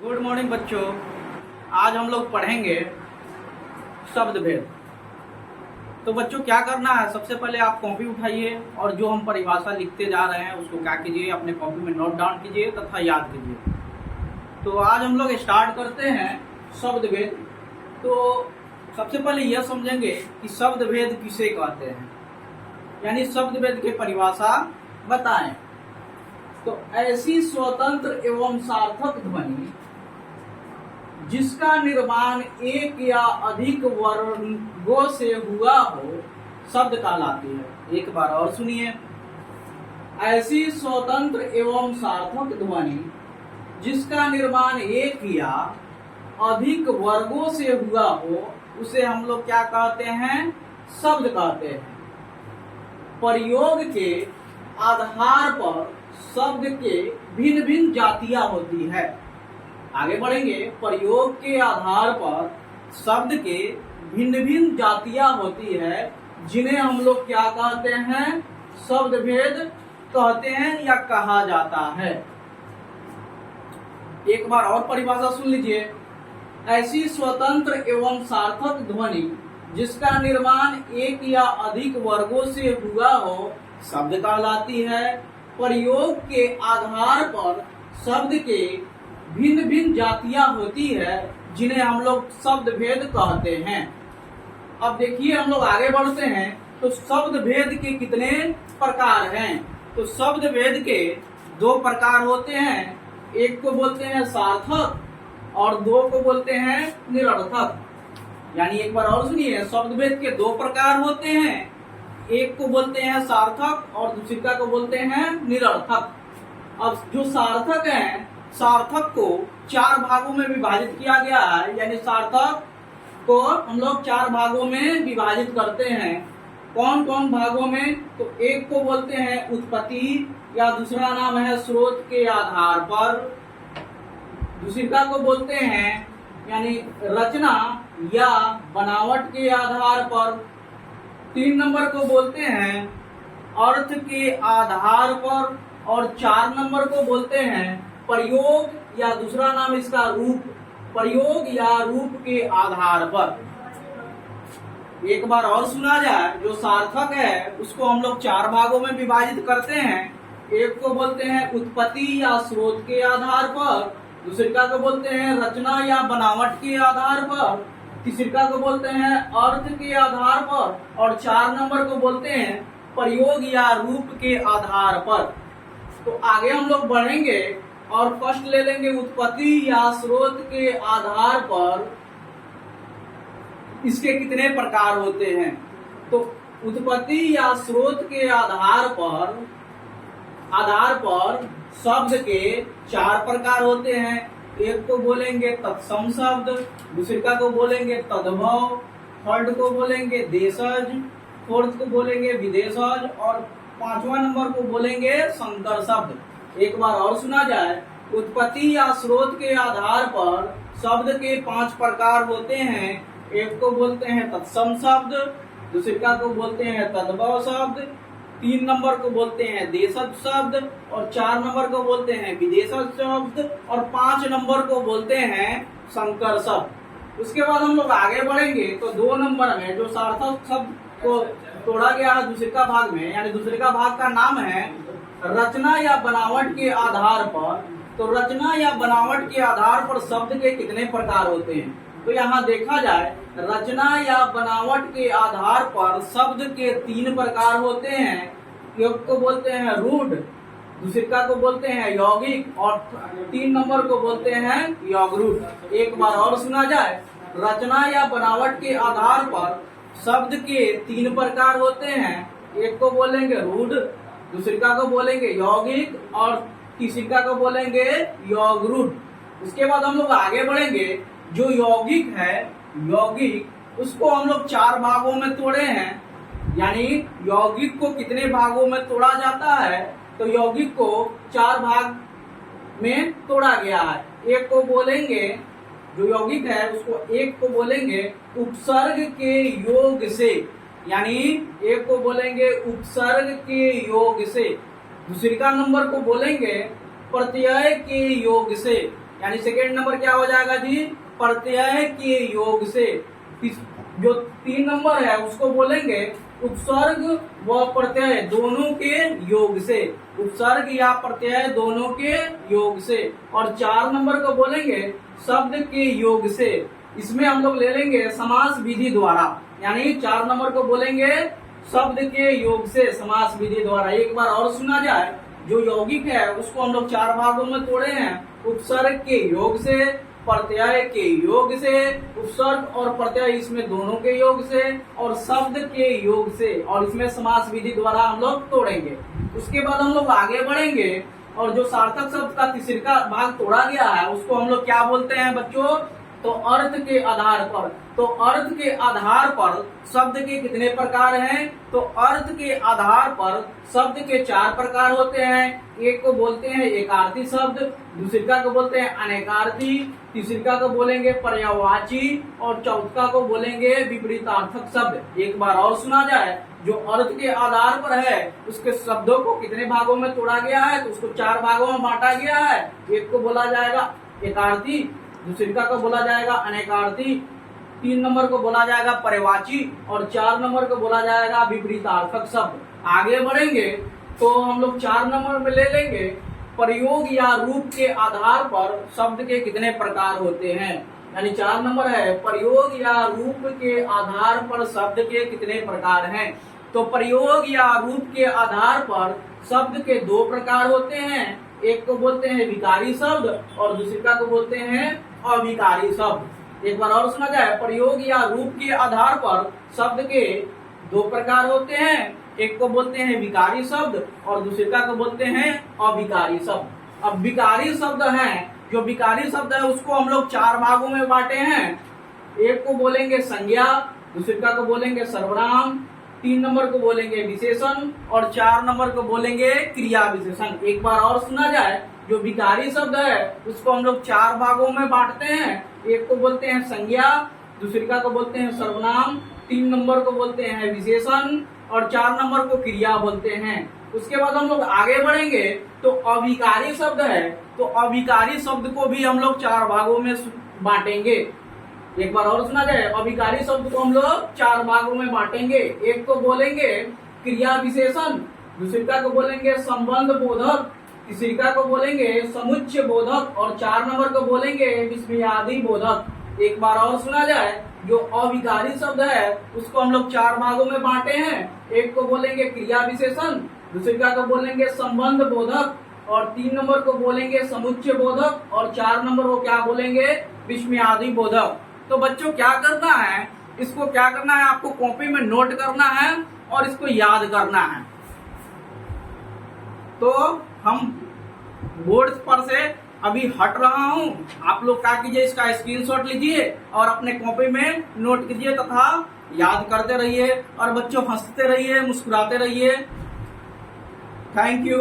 Good morning बच्चों। आज हम लोग पढ़ेंगे शब्द भेद। तो बच्चों क्या करना है, सबसे पहले आप कॉपी उठाइए और जो हम परिभाषा लिखते जा रहे हैं उसको क्या कीजिए, अपने कॉपी में नोट डाउन कीजिए तथा याद कीजिए। तो आज हम लोग स्टार्ट करते हैं शब्द भेद। तो सबसे पहले यह समझेंगे कि शब्द भेद किसे कहते हैं, यानी शब्द भेद की परिभाषा बताएं। तो ऐसी स्वतंत्र एवं सार्थक ध्वनि जिसका निर्माण एक या अधिक वर्गों से हुआ हो शब्द कहलाती है। एक बार और सुनिए, ऐसी स्वतंत्र एवं सार्थक ध्वनि जिसका निर्माण एक या अधिक वर्गों से हुआ हो उसे हम लोग क्या कहते हैं, शब्द कहते हैं। प्रयोग के आधार पर शब्द के भिन्न भिन्न जातियां होती है। आगे बढ़ेंगे। प्रयोग के आधार पर शब्द के भिन्न भिन्न जातियां होती है जिन्हें हम लोग क्या कहते हैं, शब्द भेद कहते हैं या कहा जाता है। एक बार और परिभाषा सुन लीजिए। ऐसी स्वतंत्र एवं सार्थक ध्वनि जिसका निर्माण एक या अधिक वर्गों से हुआ हो शब्द कहलाती है। प्रयोग के आधार पर शब्द के भिन्न भिन्न जातियां होती है जिन्हें हम लोग शब्द भेद कहते हैं। अब देखिए हम लोग आगे बढ़ते हैं। तो शब्द भेद के कितने प्रकार हैं? तो शब्द भेद के दो प्रकार होते हैं। एक को बोलते हैं सार्थक और दो को बोलते हैं निरर्थक। यानी एक बार और सुनिए, शब्द भेद के दो प्रकार होते हैं। एक को बोलते हैं सार्थक और दूसरा को बोलते हैं निरर्थक। अब जो सार्थक है, सार्थक को चार भागों में विभाजित किया गया है। यानी सार्थक को हम लोग चार भागों में विभाजित करते हैं। कौन कौन भागों में? तो एक को बोलते हैं उत्पत्ति या दूसरा नाम है स्रोत के आधार पर। दूसरा को बोलते हैं यानी रचना या बनावट के आधार पर। तीन नंबर को बोलते हैं अर्थ के आधार पर और चार नंबर को बोलते हैं प्रयोग या दूसरा नाम इसका रूप, प्रयोग या रूप के आधार पर। एक बार और सुना जाए, जो सार्थक है उसको हम लोग चार भागों में विभाजित करते हैं। एक को बोलते हैं उत्पत्ति या स्रोत के आधार पर, दूसरा को बोलते हैं रचना या बनावट के आधार पर, तीसरा को बोलते हैं अर्थ के आधार पर और चार नंबर को बोलते हैं प्रयोग या रूप के आधार पर। तो आगे हम लोग बढ़ेंगे और फर्स्ट ले लेंगे उत्पत्ति या स्रोत के आधार पर इसके कितने प्रकार होते हैं। तो उत्पत्ति या स्रोत के आधार पर शब्द के चार प्रकार होते हैं। एक को बोलेंगे तत्सम शब्द, दूसरा को बोलेंगे तद्भव, थर्ड को बोलेंगे देशज, फोर्थ को बोलेंगे विदेशज और पांचवा नंबर को बोलेंगे संकर शब्द। एक बार और सुना जाए, उत्पत्ति या स्रोत के आधार पर शब्द के पांच प्रकार होते हैं। एक को बोलते हैं तत्सम शब्द, दूसरा को बोलते हैं तद्भव शब्द, तीन नंबर को बोलते हैं देशज शब्द और चार नंबर को बोलते हैं विदेशज शब्द और पांच नंबर को बोलते हैं संकर शब्द। उसके बाद हम लोग आगे बढ़ेंगे। तो दो नंबर में जो सार्थक शब्द को तोड़ा गया है दूसरे भाग में, यानी दूसरे का भाग का नाम है रचना या बनावट के आधार पर। तो रचना या बनावट के आधार पर शब्द के कितने प्रकार होते हैं? तो यहाँ देखा जाए, रचना या बनावट के आधार पर शब्द के तीन प्रकार होते हैं। एक को बोलते हैं रूढ़, दूसरा को बोलते हैं यौगिक और तीन नंबर को बोलते हैं यौगरूढ़। एक बार और सुना जाए, रचना या बनावट के आधार पर शब्द के तीन प्रकार होते हैं। एक को बोलेंगे रूढ़, दूसरा को बोलेंगे यौगिक और तीसरा को बोलेंगे यौगरूढ़। उसके बाद हम लोग आगे बढ़ेंगे। जो यौगिक है, यौगिक उसको हम लोग चार भागों में तोड़े हैं। यानी यौगिक को कितने भागों में तोड़ा जाता है? तो यौगिक को चार भाग में तोड़ा गया है। एक को बोलेंगे, जो यौगिक है उसको एक को बोलेंगे उपसर्ग के योग से, यानी एक को बोलेंगे उपसर्ग के योग से। दूसरा नंबर को बोलेंगे प्रत्यय के योग से, यानी सेकेंड नंबर क्या हो जाएगा जी, प्रत्यय के योग से। जो 3 नंबर है उसको बोलेंगे उपसर्ग व प्रत्यय दोनों के योग से, उपसर्ग या प्रत्यय दोनों के योग से। और 4 नंबर को बोलेंगे शब्द के योग से। इसमें हम लोग ले लेंगे समास विधि द्वारा, यानी 4 नंबर को बोलेंगे शब्द के योग से समास विधि द्वारा। एक बार और सुना जाए, जो यौगिक है उसको हम लोग 4 भागों में तोड़े हैं, उपसर्ग के योग से, प्रत्यय के योग से, उपसर्ग और प्रत्यय इसमें दोनों के योग से, और शब्द के योग से, और इसमें समास विधि द्वारा हम लोग तोड़ेंगे। उसके बाद हम लोग आगे बढ़ेंगे और जो सार्थक शब्द का तीसरा भाग तोड़ा गया है उसको हम लोग क्या बोलते हैं बच्चों, तो अर्थ के आधार पर। तो अर्थ के आधार पर शब्द के कितने प्रकार हैं, तो अर्थ के आधार पर शब्द के 4 प्रकार होते हैं। एक को बोलते हैं एकार्थी शब्द, दूसरा को बोलते हैं अनेकार्थी, तीसरा को बोलेंगे पर्यायवाची, और चौथा को बोलेंगे विपरीतार्थक शब्द। एक बार और सुना जाए, जो अर्थ के आधार पर है उसके शब्दों को कितने भागों में तोड़ा गया है, तो उसको 4 भागों में बांटा गया है। एक को बोला जाएगा एकार्थी, दूसरा को बोला जाएगा अनेकार्थी, 3 नंबर को बोला जाएगा पर्यायवाची, और 4 नंबर को बोला जाएगा विपरीतार्थक शब्द। आगे बढ़ेंगे तो हम लोग 4 नंबर में ले लेंगे प्रयोग या रूप के आधार पर शब्द के कितने प्रकार होते हैं। यानी 4 नंबर है प्रयोग या रूप के आधार पर शब्द के कितने प्रकार हैं। तो प्रयोग या रूप के आधार पर शब्द के 2 प्रकार होते हैं। एक को बोलते हैं विकारी शब्द और दूसरा को बोलते हैं अविकारी शब्द। एक बार और सुना जाए, प्रयोग या रूप के आधार पर शब्द के 2 प्रकार होते हैं। एक को बोलते हैं विकारी शब्द और दूसरा को बोलते हैं अविकारी शब्द। अब विकारी शब्द हैं, जो विकारी शब्द है उसको हम लोग 4 भागों में बांटे हैं। एक को बोलेंगे संज्ञा, दूसरा को बोलेंगे सर्वनाम, 3 नंबर को बोलेंगे विशेषण, और 4 नंबर को बोलेंगे क्रिया विशेषण। एक बार और सुना जाए, जो विकारी शब्द है उसको हम लोग 4 भागों में बांटते हैं। एक को बोलते हैं संज्ञा, दूसरा को बोलते हैं सर्वनाम, 3 नंबर को बोलते हैं विशेषण, और 4 नंबर को क्रिया बोलते हैं। उसके बाद हम लोग आगे बढ़ेंगे तो अविकारी शब्द है, तो अविकारी शब्द को भी हम लोग 4 भागों में बांटेंगे। एक बार और सुना जाए, अविकारी शब्द को हम लोग 4 भागों में बांटेंगे। एक को बोलेंगे क्रिया विशेषण, दूसरा को बोलेंगे संबंध बोधक, तीसरा को बोलेंगे समुच्चय बोधक, और 4 नंबर को बोलेंगे विस्मयादि बोधक। एक बार और सुना जाए, जो अविकारी शब्द है उसको हम लोग 4 भागों में बांटे हैं। एक को बोलेंगे क्रिया विशेषण, दूसरा को बोलेंगे संबंध बोधक, और 3 नंबर को बोलेंगे समुच्चय बोधक, और 4 नंबर को क्या बोलेंगे विस्मयादि बोधक। तो बच्चों क्या करना है, इसको क्या करना है, आपको कॉपी में नोट करना है और इसको याद करना है। तो हम बोर्ड पर से अभी हट रहा हूं, आप लोग क्या कीजिए, इसका स्क्रीनशॉट लीजिए और अपने कॉपी में नोट कीजिए तथा याद करते रहिए। और बच्चों हंसते रहिए, मुस्कुराते रहिए। Thank you.